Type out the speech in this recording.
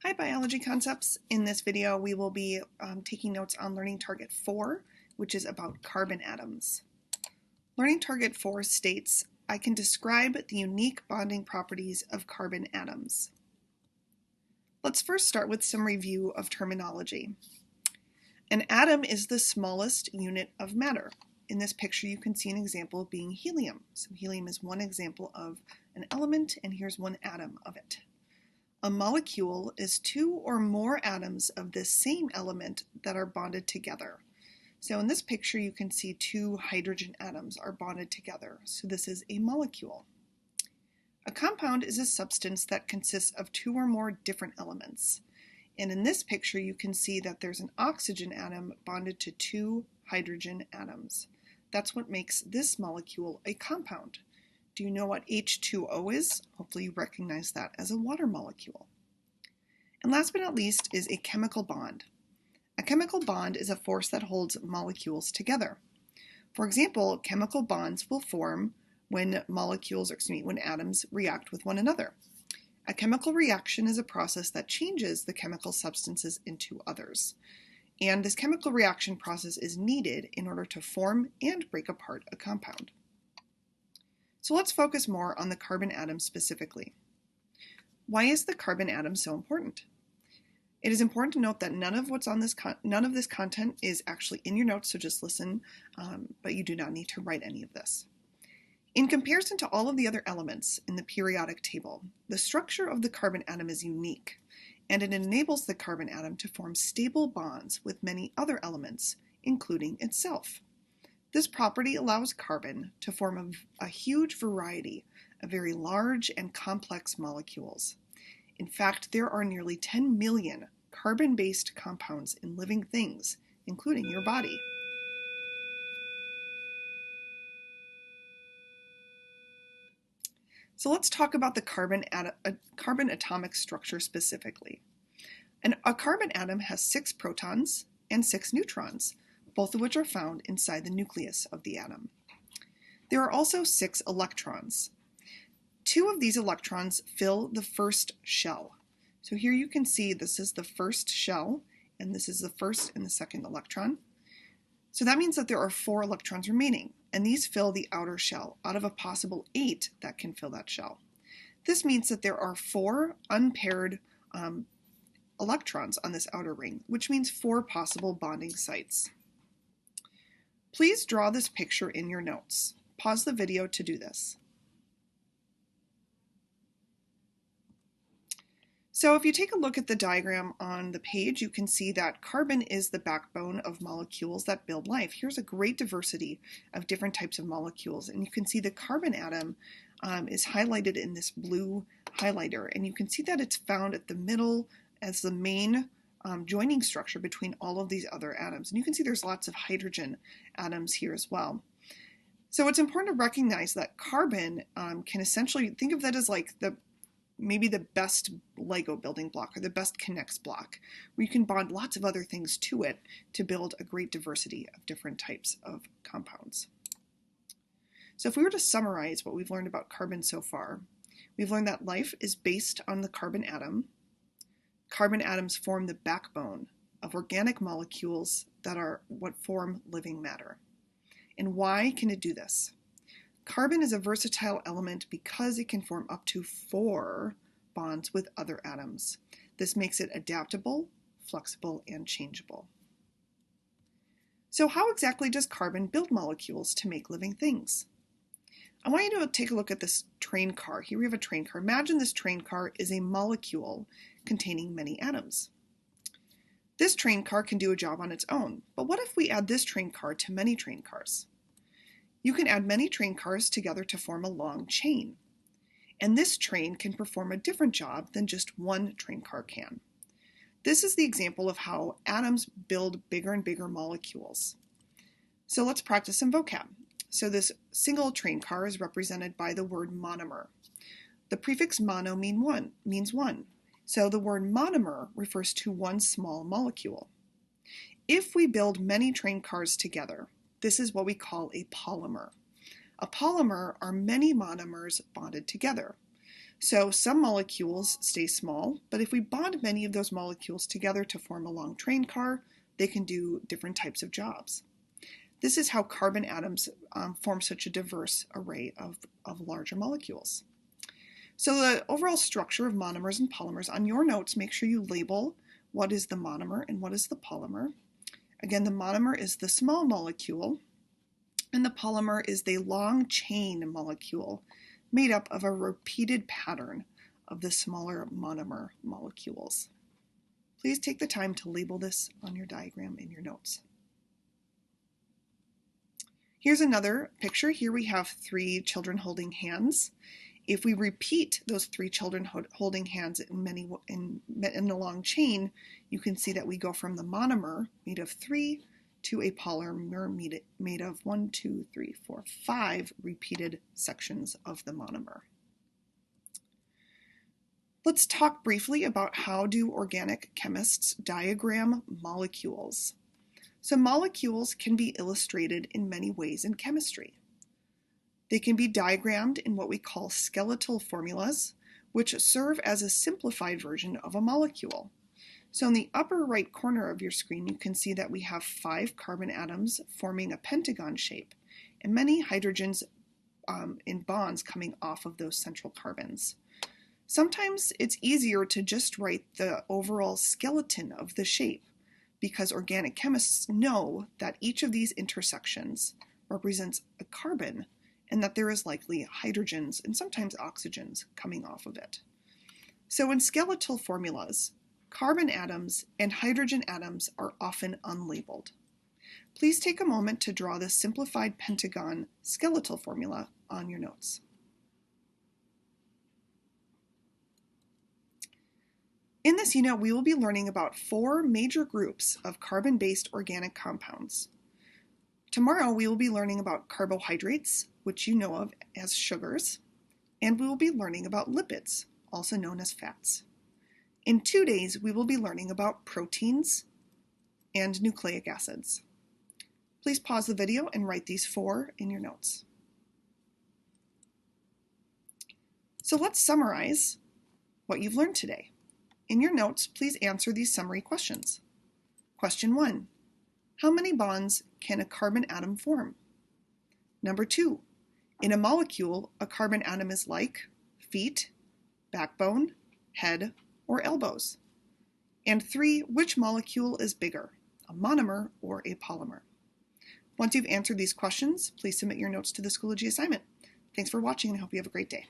Hi Biology Concepts. In this video we will be taking notes on Learning Target 4, which is about carbon atoms. Learning Target 4 states, I can describe the unique bonding properties of carbon atoms. Let's first start with some review of terminology. An atom is the smallest unit of matter. In this picture you can see an example being helium. So helium is one example of an element, and here's one atom of it. A molecule is two or more atoms of this same element that are bonded together. So in this picture you can see two hydrogen atoms are bonded together. So this is a molecule. A compound is a substance that consists of two or more different elements. And in this picture you can see that there's an oxygen atom bonded to two hydrogen atoms. That's what makes this molecule a compound. Do you know what H2O is? Hopefully you recognize that as a water molecule. And last but not least is a chemical bond. A chemical bond is a force that holds molecules together. For example, chemical bonds will form when when atoms react with one another. A chemical reaction is a process that changes the chemical substances into others. And this chemical reaction process is needed in order to form and break apart a compound. So let's focus more on the carbon atom specifically. Why is the carbon atom so important? It is important to note that none of this content is actually in your notes, so just listen, but you do not need to write any of this. In comparison to all of the other elements in the periodic table, the structure of the carbon atom is unique, and it enables the carbon atom to form stable bonds with many other elements, including itself. This property allows carbon to form a huge variety of very large and complex molecules. In fact, there are nearly 10 million carbon-based compounds in living things, including your body. So let's talk about the carbon atomic structure specifically. A carbon atom has 6 protons and 6 neutrons, both of which are found inside the nucleus of the atom. There are also 6 electrons. 2 of these electrons fill the first shell. So here you can see this is the first shell, and this is the first and the second electron. So that means that there are 4 electrons remaining, and these fill the outer shell out of a possible 8 that can fill that shell. This means that there are 4 unpaired electrons on this outer ring, which means 4 possible bonding sites. Please draw this picture in your notes. Pause the video to do this. So if you take a look at the diagram on the page, you can see that carbon is the backbone of molecules that build life. Here's a great diversity of different types of molecules, and you can see the carbon atom is highlighted in this blue highlighter, and you can see that it's found at the middle as the main joining structure between all of these other atoms. And you can see there's lots of hydrogen atoms here as well. So it's important to recognize that carbon can essentially, think of that as like maybe the best Lego building block or the best K'NEX block, where you can bond lots of other things to it to build a great diversity of different types of compounds. So if we were to summarize what we've learned about carbon so far, we've learned that life is based on the carbon atom. Carbon atoms form the backbone of organic molecules that are what form living matter. And why can it do this? Carbon is a versatile element because it can form up to 4 bonds with other atoms. This makes it adaptable, flexible, and changeable. So how exactly does carbon build molecules to make living things? I want you to take a look at this train car. Here we have a train car. Imagine this train car is a molecule containing many atoms. This train car can do a job on its own, but what if we add this train car to many train cars? You can add many train cars together to form a long chain. And this train can perform a different job than just one train car can. This is the example of how atoms build bigger and bigger molecules. So let's practice some vocab. So this single train car is represented by the word monomer. The prefix mono means one. So the word monomer refers to one small molecule. If we build many train cars together, this is what we call a polymer. A polymer are many monomers bonded together. So some molecules stay small, but if we bond many of those molecules together to form a long train car, they can do different types of jobs. This is how carbon atoms form such a diverse array of larger molecules. So the overall structure of monomers and polymers, on your notes, make sure you label what is the monomer and what is the polymer. Again, the monomer is the small molecule, and the polymer is the long chain molecule made up of a repeated pattern of the smaller monomer molecules. Please take the time to label this on your diagram in your notes. Here's another picture. Here we have 3 children holding hands. If we repeat those 3 children holding hands in a long chain, you can see that we go from the monomer made of 3 to a polymer made of 1, 2, 3, 4, 5 repeated sections of the monomer. Let's talk briefly about how do organic chemists diagram molecules. So molecules can be illustrated in many ways in chemistry. They can be diagrammed in what we call skeletal formulas, which serve as a simplified version of a molecule. So in the upper right corner of your screen, you can see that we have 5 carbon atoms forming a pentagon shape, and many hydrogens in bonds coming off of those central carbons. Sometimes it's easier to just write the overall skeleton of the shape, because organic chemists know that each of these intersections represents a carbon, and that there is likely hydrogens and sometimes oxygens coming off of it. So in skeletal formulas, carbon atoms and hydrogen atoms are often unlabeled. Please take a moment to draw the simplified pentagon skeletal formula on your notes. In this unit, we will be learning about 4 major groups of carbon-based organic compounds. Tomorrow, we will be learning about carbohydrates, which you know of as sugars, and we will be learning about lipids, also known as fats. In 2 days, we will be learning about proteins and nucleic acids. Please pause the video and write these 4 in your notes. So let's summarize what you've learned today. In your notes, please answer these summary questions. Question 1. How many bonds can a carbon atom form? Number 2. In a molecule, a carbon atom is like feet, backbone, head, or elbows. And 3. Which molecule is bigger, a monomer or a polymer? Once you've answered these questions, please submit your notes to the Schoology assignment. Thanks for watching and I hope you have a great day.